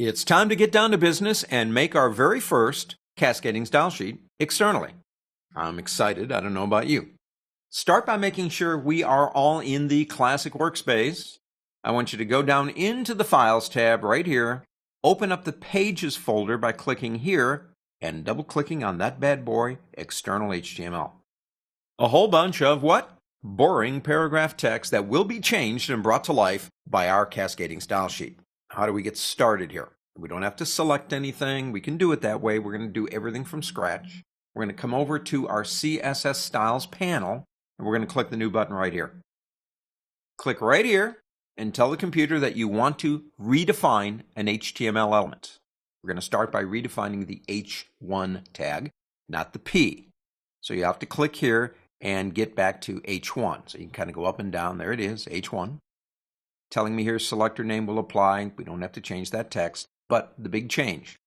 It's time to get down to business and make our very first cascading style sheet externally. I'm excited. I don't know about you. Start by making sure we are all in the classic workspace. I want you to go down into the Files tab right here, open up the Pages folder by clicking here and double-clicking on that bad boy, External HTML. A whole bunch of what? Boring paragraph text that will be changed and brought to life by our cascading style sheet. How do we get started here? We don't have to select anything. We can do it that way. We're going to do everything from scratch. We're going to come over to our CSS Styles panel, and we're going to click the new button right here. Click right here and tell the computer that you want to redefine an HTML element. We're going to start by redefining the H1 tag, not the P. So you have to click here and get back to H1. So you can kind of go up and down. There it is, H1. Telling me here selector name will apply. We don't have to change that text. But the big change,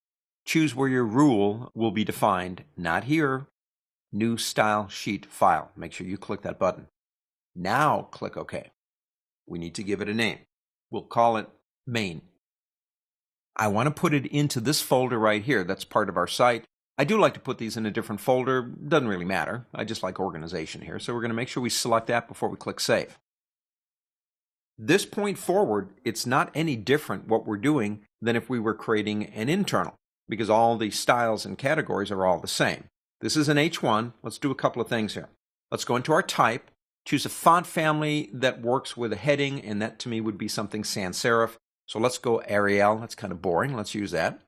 choose where your rule will be defined, not here. New style sheet file. Make sure you click that button. Now click OK. We need to give it a name. We'll call it main. I want to put it into this folder right here. That's part of our site. I do like to put these in a different folder. Doesn't really matter. I just like organization here. So we're going to make sure we select that before we click Save. This point forward, it's not any different what we're doing than if we were creating an internal, because all the styles and categories are all the same. This is an H1. Let's do a couple of things here. Let's go into our type, choose a font family that works with a heading, and that to me would be something sans serif. So let's go Arial. That's kind of boring. Let's use that.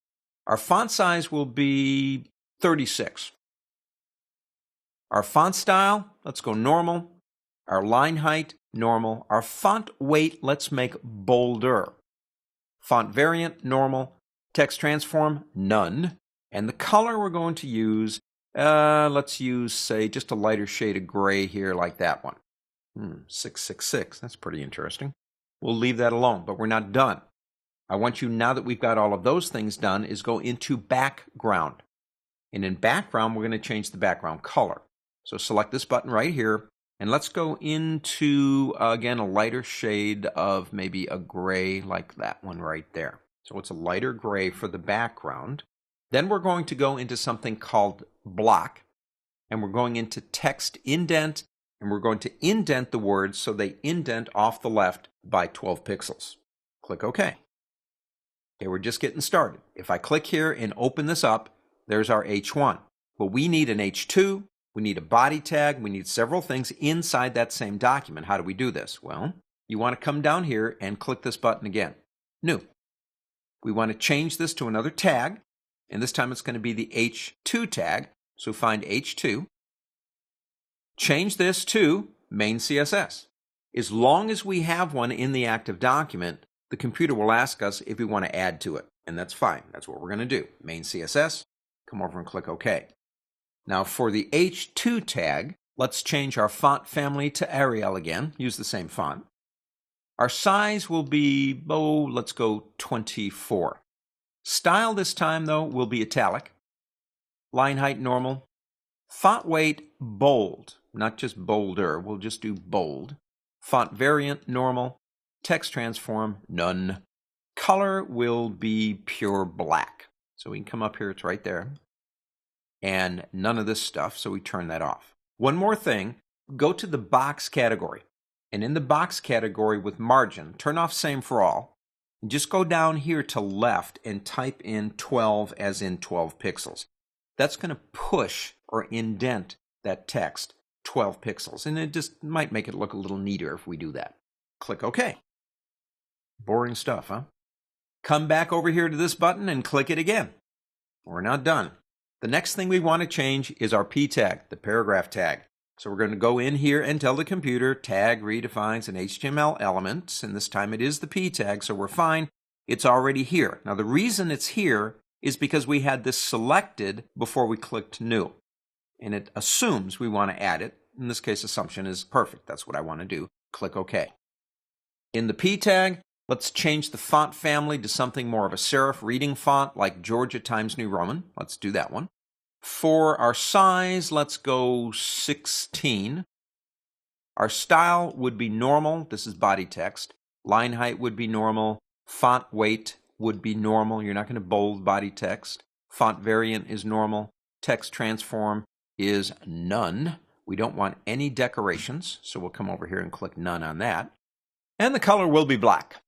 Our font size will be 36. Our font style, let's go normal. Our line height, normal. Our font weight, let's make bolder. Font variant, normal. Text transform, none. And the color we're going to use, let's use, say, just a lighter shade of gray here like that one. 666, that's pretty interesting. We'll leave that alone, but we're not done. I want you, now that we've got all of those things done, is go into background. And in background, we're going to change the background color. So select this button right here. And let's go into, again, a lighter shade of maybe a gray like that one right there. So it's a lighter gray for the background. Then we're going to go into something called block. And we're going into text indent. And we're going to indent the words so they indent off the left by 12 pixels. Click OK. Okay, we're just getting started. If I click here and open this up, there's our H1. But we need an H2. We need a body tag. We need several things inside that same document. How do we do this? Well, you want to come down here and click this button again. New. We want to change this to another tag. And this time it's going to be the H2 tag. So find H2. Change this to main CSS. As long as we have one in the active document, the computer will ask us if we want to add to it. And that's fine. That's what we're going to do. Main CSS. Come over and click OK. Now for the H2 tag, let's change our font family to Arial again. Use the same font. Our size will be, let's go 24. Style this time, though, will be italic. Line height normal. Font weight bold, not just bolder. We'll just do bold. Font variant normal. Text transform none. Color will be pure black. So we can come up here, it's right there. And none of this stuff, so we turn that off. One more thing, go to the box category. And in the box category with margin, turn off same for all. And just go down here to left and type in 12 as in 12 pixels. That's going to push or indent that text 12 pixels. And it just might make it look a little neater if we do that. Click OK. Boring stuff, huh? Come back over here to this button and click it again. We're not done. The next thing we want to change is our P tag, the paragraph tag. So we're going to go in here and tell the computer tag redefines an HTML element, and this time it is the P tag, so we're fine. It's already here. Now the reason it's here is because we had this selected before we clicked new. And it assumes we want to add it. In this case, assumption is perfect. That's what I want to do. Click OK. In the P tag, let's change the font family to something more of a serif reading font like Georgia Times New Roman. Let's do that one. For our size, let's go 16. Our style would be normal. This is body text. Line height would be normal. Font weight would be normal. You're not going to bold body text. Font variant is normal. Text transform is none. We don't want any decorations, so we'll come over here and click none on that. And the color will be black.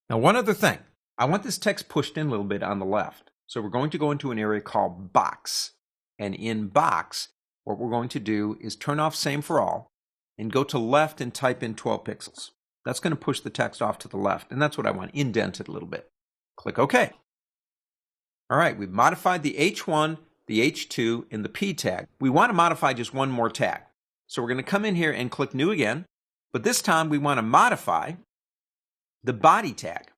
Now, one other thing. I want this text pushed in a little bit on the left. So we're going to go into an area called Box. And in Box, what we're going to do is turn off Same for All and go to left and type in 12 pixels. That's going to push the text off to the left, and that's what I want, indented a little bit. Click OK. All right, we've modified the H1, the H2, and the P tag. We want to modify just one more tag. So we're going to come in here and click New again, but this time we want to modify the body tag.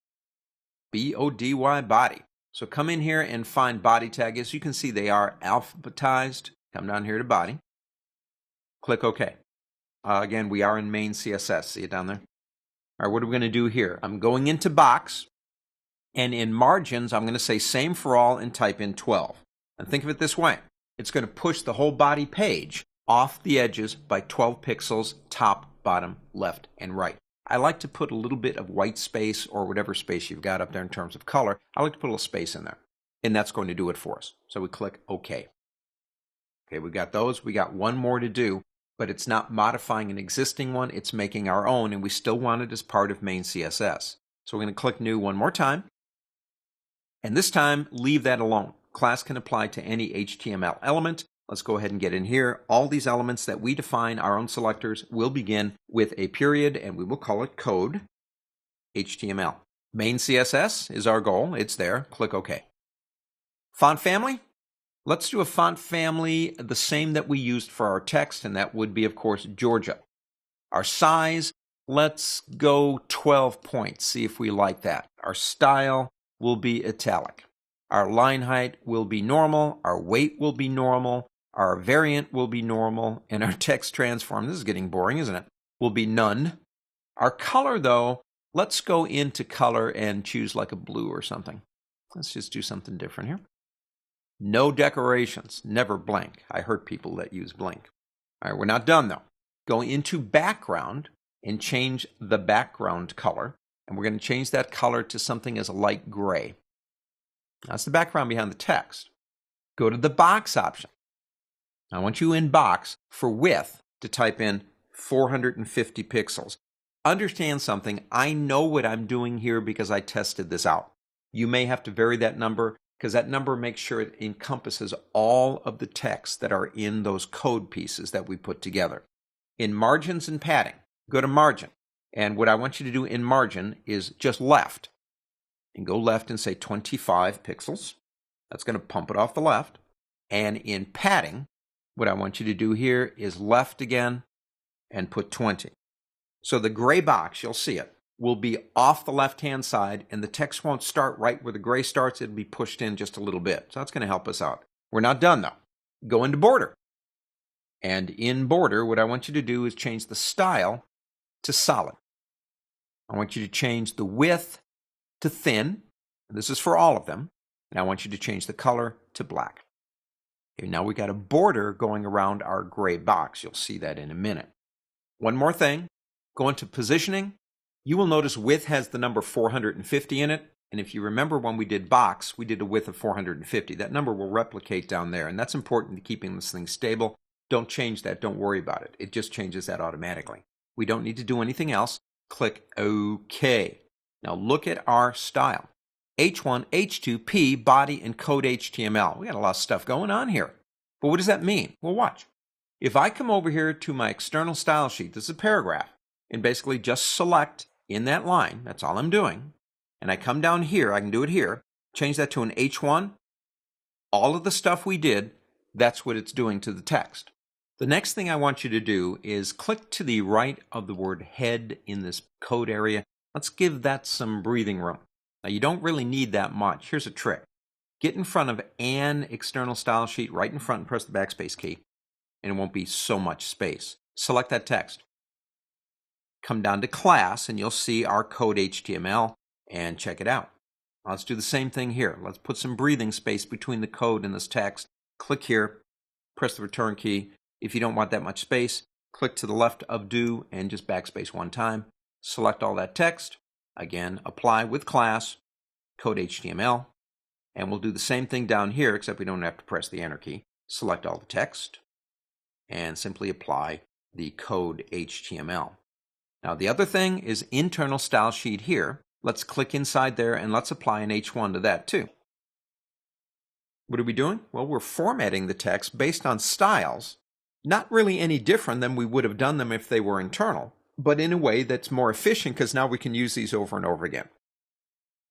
B-O-D-Y, body. So come in here and find body tag. As you can see, they are alphabetized. Come down here to body. Click OK. Again, we are in main CSS. See it down there? All right, what are we going to do here? I'm going into Box, and in margins, I'm going to say Same for All and type in 12. And think of it this way. It's going to push the whole body page off the edges by 12 pixels, top, bottom, left, and right. I like to put a little bit of white space or whatever space you've got up there in terms of color. I like to put a little space in there, and that's going to do it for us. So we click OK. Okay, we got those. We got one more to do, but it's not modifying an existing one. It's making our own, and we still want it as part of main CSS. So we're going to click New one more time, and this time leave that alone. Class can apply to any HTML element. Let's go ahead and get in here. All these elements that we define, our own selectors, will begin with a period, and we will call it code HTML. Main CSS is our goal. It's there. Click OK. Font family. Let's do a font family the same that we used for our text, and that would be, of course, Georgia. Our size, let's go 12 points. See if we like that. Our style will be italic. Our line height will be normal. Our weight will be normal. Our variant will be normal, and our text transform, this is getting boring, isn't it, will be none. Our color, though, let's go into color and choose like a blue or something. Let's just do something different here. No decorations, never blank. I hurt people that use blank. All right, we're not done, though. Go into background and change the background color, and we're going to change that color to something as a light gray. That's the background behind the text. Go to the box option. I want you in Box for width to type in 450 pixels. Understand something. I know what I'm doing here because I tested this out. You may have to vary that number because that number makes sure it encompasses all of the text that are in those code pieces that we put together. In margins and padding, go to margin. And what I want you to do in margin is just left. And go left and say 25 pixels. That's going to pump it off the left. And in padding, what I want you to do here is left again and put 20. So the gray box, you'll see it, will be off the left-hand side, and the text won't start right where the gray starts. It'll be pushed in just a little bit. So that's going to help us out. We're not done, though. Go into border. And in border, what I want you to do is change the style to solid. I want you to change the width to thin. This is for all of them. And I want you to change the color to black. Okay, now we got a border going around our gray box. You'll see that in a minute. One more thing. Go into positioning. You will notice width has the number 450 in it. And if you remember when we did box, we did a width of 450. That number will replicate down there. And that's important to keeping this thing stable. Don't change that. Don't worry about it. It just changes that automatically. We don't need to do anything else. Click OK. Now look at our style. H1, H2, P, body, and code HTML. We got a lot of stuff going on here. But what does that mean? Well, watch. If I come over here to my external style sheet, this is a paragraph, and basically just select in that line, that's all I'm doing, and I come down here, I can do it here, change that to an H1, all of the stuff we did, that's what it's doing to the text. The next thing I want you to do is click to the right of the word head in this code area. Let's give that some breathing room. Now, you don't really need that much. Here's a trick. Get in front of an external style sheet right in front and press the backspace key, and it won't be so much space. Select that text. Come down to class, and you'll see our code HTML, and check it out. Let's do the same thing here. Let's put some breathing space between the code and this text. Click here, press the return key. If you don't want that much space, click to the left of do and just backspace one time. Select all that text. Again, apply with class, code HTML, and we'll do the same thing down here, except we don't have to press the Enter key. Select all the text, and simply apply the code HTML. Now the other thing is internal style sheet here. Let's click inside there and let's apply an H1 to that too. What are we doing? Well, we're formatting the text based on styles, not really any different than we would have done them if they were internal, but in a way that's more efficient because now we can use these over and over again.